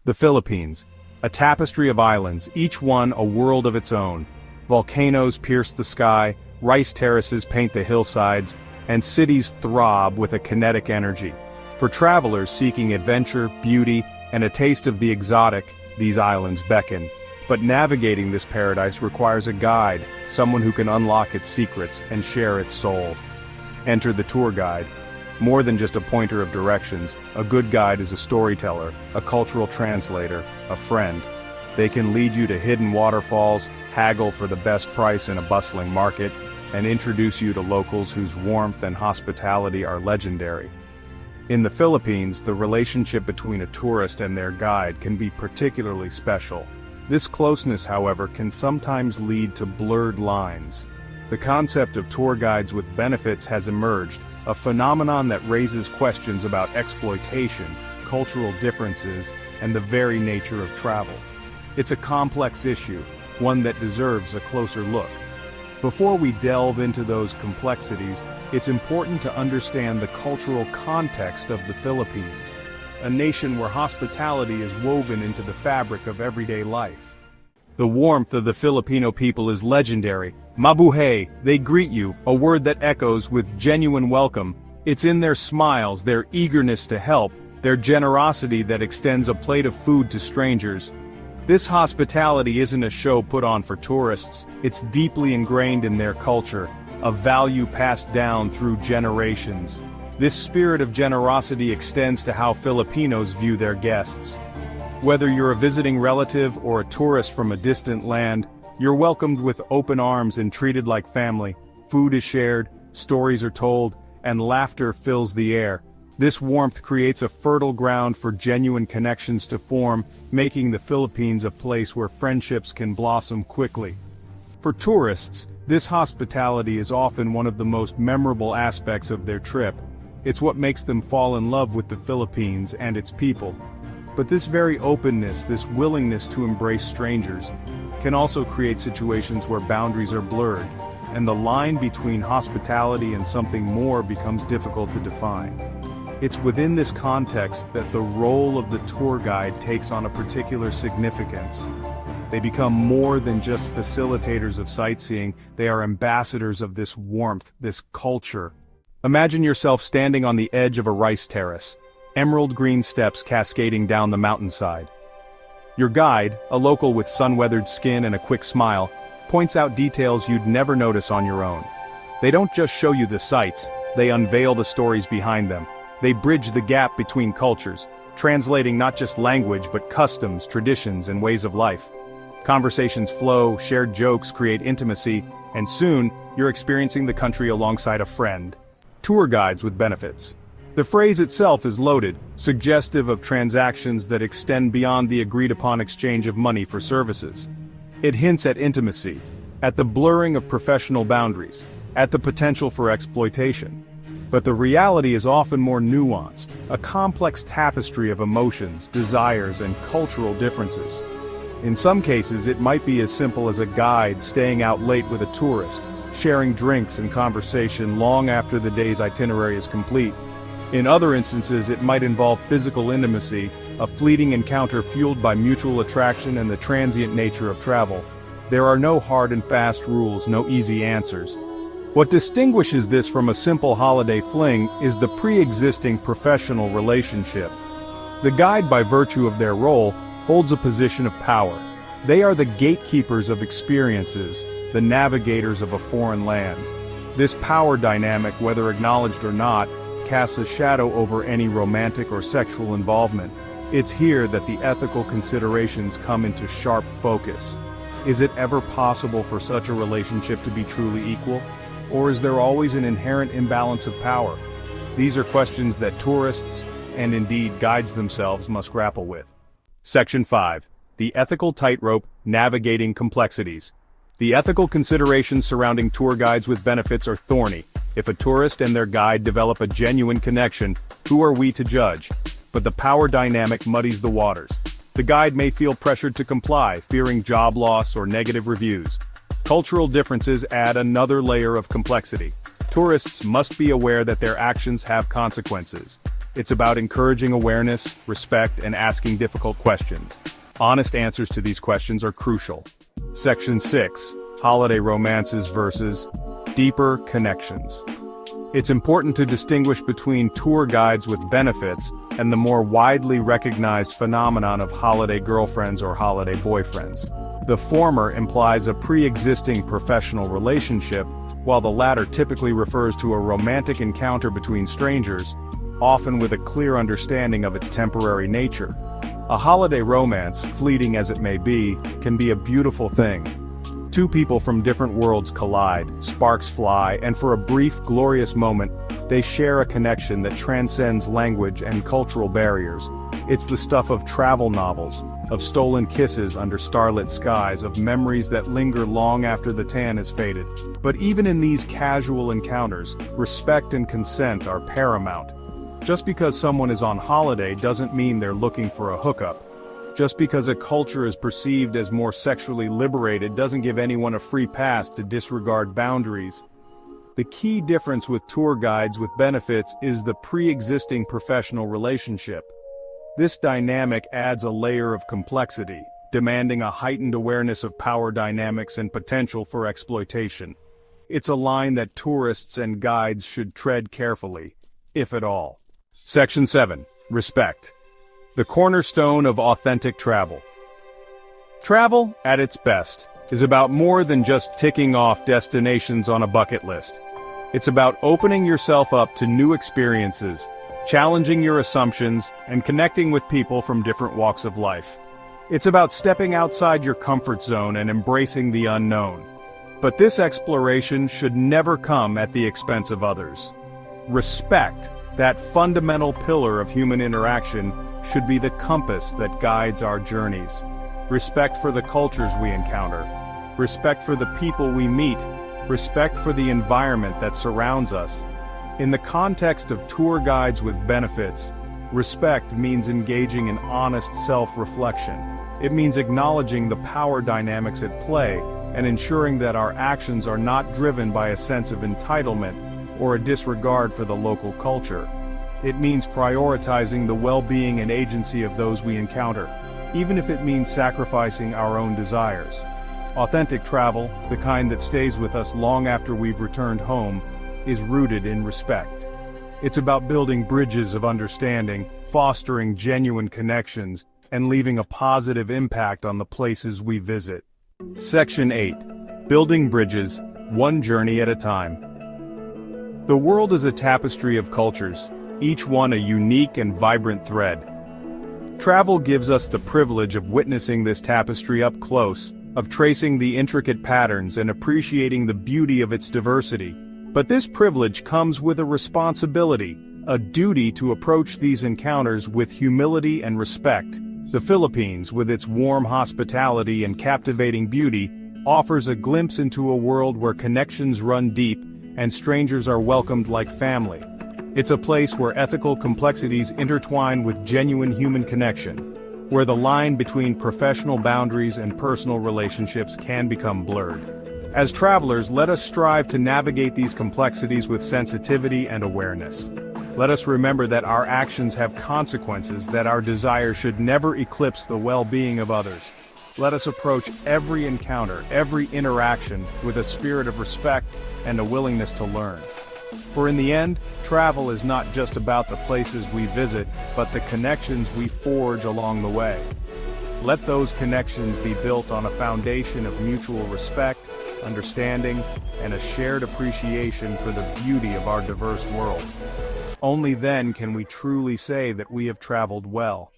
The Philippines, a tapestry of islands, each one a world of its own. Volcanoes pierce the sky, rice terraces paint the hillsides, and cities throb with a kinetic energy. For travelers seeking adventure, beauty, and a taste of the exotic, these islands beckon. But navigating this paradise requires a guide, someone who can unlock its secrets and share its soul. Enter the tour guide. More than just a pointer of directions, a good guide is a storyteller, a cultural translator, a friend. They can lead you to hidden waterfalls, haggle for the best price in a bustling market, and introduce you to locals whose warmth and hospitality are legendary. In the Philippines, the relationship between a tourist and their guide can be particularly special. This closeness, however, can sometimes lead to blurred lines. The concept of tour guides with benefits has emerged, a phenomenon that raises questions about exploitation, cultural differences, and the very nature of travel. It's a complex issue, one that deserves a closer look. Before we delve into those complexities, it's important to understand the cultural context of the Philippines, a nation where hospitality is woven into the fabric of everyday life. The warmth of the Filipino people is legendary. Mabuhay, they greet you, a word that echoes with genuine welcome. It's in their smiles, their eagerness to help, their generosity that extends a plate of food to strangers. This hospitality isn't a show put on for tourists, it's deeply ingrained in their culture, a value passed down through generations. This spirit of generosity extends to how Filipinos view their guests. Whether you're a visiting relative or a tourist from a distant land, you're welcomed with open arms and treated like family. Food is shared, stories are told, and laughter fills the air. This warmth creates a fertile ground for genuine connections to form, making the Philippines a place where friendships can blossom quickly. For tourists, this hospitality is often one of the most memorable aspects of their trip. It's what makes them fall in love with the Philippines and its people. But this very openness, this willingness to embrace strangers, can also create situations where boundaries are blurred, and the line between hospitality and something more becomes difficult to define. It's within this context that the role of the tour guide takes on a particular significance. They become more than just facilitators of sightseeing, they are ambassadors of this warmth, this culture. Imagine yourself standing on the edge of a rice terrace, emerald green steps cascading down the mountainside. Your guide, a local with sun-weathered skin and a quick smile, points out details you'd never notice on your own. They don't just show you the sights, they unveil the stories behind them. They bridge the gap between cultures, translating not just language but customs, traditions, and ways of life. Conversations flow, shared jokes create intimacy, and soon, you're experiencing the country alongside a friend. Tour guides with benefits. The phrase itself is loaded, suggestive of transactions that extend beyond the agreed-upon exchange of money for services. It hints at intimacy, at the blurring of professional boundaries, at the potential for exploitation. But the reality is often more nuanced, a complex tapestry of emotions, desires, and cultural differences. In some cases, it might be as simple as a guide staying out late with a tourist, sharing drinks and conversation long after the day's itinerary is complete. In other instances, it might involve physical intimacy, a fleeting encounter fueled by mutual attraction and the transient nature of travel. There are no hard and fast rules, no easy answers. What distinguishes this from a simple holiday fling is the pre-existing professional relationship. The guide, by virtue of their role, holds a position of power. They are the gatekeepers of experiences, the navigators of a foreign land. This power dynamic, whether acknowledged or not, casts a shadow over any romantic or sexual involvement. It's here that the ethical considerations come into sharp focus. Is it ever possible for such a relationship to be truly equal? Or is there always an inherent imbalance of power? These are questions that tourists, and indeed guides themselves, must grapple with. Section 5. The Ethical Tightrope, Navigating Complexities. The ethical considerations surrounding tour guides with benefits are thorny. If a tourist and their guide develop a genuine connection, who are we to judge? But the power dynamic muddies the waters. The guide may feel pressured to comply, fearing job loss or negative reviews. Cultural differences add another layer of complexity. Tourists must be aware that their actions have consequences. It's about encouraging awareness, respect, and asking difficult questions. Honest answers to these questions are crucial. Section 6. Holiday romances versus deeper connections. It's important to distinguish between tour guides with benefits and the more widely recognized phenomenon of holiday girlfriends or holiday boyfriends. The former implies a pre-existing professional relationship, while the latter typically refers to a romantic encounter between strangers, often with a clear understanding of its temporary nature. A holiday romance, fleeting as it may be, can be a beautiful thing. Two people from different worlds collide, sparks fly, and for a brief, glorious moment, they share a connection that transcends language and cultural barriers. It's the stuff of travel novels, of stolen kisses under starlit skies, of memories that linger long after the tan has faded. But even in these casual encounters, respect and consent are paramount. Just because someone is on holiday doesn't mean they're looking for a hookup. Just because a culture is perceived as more sexually liberated doesn't give anyone a free pass to disregard boundaries. The key difference with tour guides with benefits is the pre-existing professional relationship. This dynamic adds a layer of complexity, demanding a heightened awareness of power dynamics and potential for exploitation. It's a line that tourists and guides should tread carefully, if at all. Section 7. Respect. The cornerstone of authentic travel. Travel, at its best, is about more than just ticking off destinations on a bucket list. It's about opening yourself up to new experiences, challenging your assumptions, and connecting with people from different walks of life. It's about stepping outside your comfort zone and embracing the unknown. But this exploration should never come at the expense of others. Respect, that fundamental pillar of human interaction, should be the compass that guides our journeys. Respect for the cultures we encounter. Respect for the people we meet. Respect for the environment that surrounds us. In the context of tour guides with benefits, respect means engaging in honest self-reflection. It means acknowledging the power dynamics at play and ensuring that our actions are not driven by a sense of entitlement or a disregard for the local culture. It means prioritizing the well-being and agency of those we encounter, even if it means sacrificing our own desires. Authentic travel, the kind that stays with us long after we've returned home, is rooted in respect. It's about building bridges of understanding, fostering genuine connections, and leaving a positive impact on the places we visit. Section 8. Building bridges, one journey at a time. The world is a tapestry of cultures, each one a unique and vibrant thread. Travel gives us the privilege of witnessing this tapestry up close, of tracing the intricate patterns and appreciating the beauty of its diversity. But this privilege comes with a responsibility, a duty to approach these encounters with humility and respect. The Philippines, with its warm hospitality and captivating beauty, offers a glimpse into a world where connections run deep and strangers are welcomed like family. It's a place where ethical complexities intertwine with genuine human connection, where the line between professional boundaries and personal relationships can become blurred. As travelers, let us strive to navigate these complexities with sensitivity and awareness. Let us remember that our actions have consequences, that our desire should never eclipse the well-being of others. Let us approach every encounter, every interaction, with a spirit of respect and a willingness to learn. For in the end, travel is not just about the places we visit, but the connections we forge along the way. Let those connections be built on a foundation of mutual respect, understanding, and a shared appreciation for the beauty of our diverse world. Only then can we truly say that we have traveled well.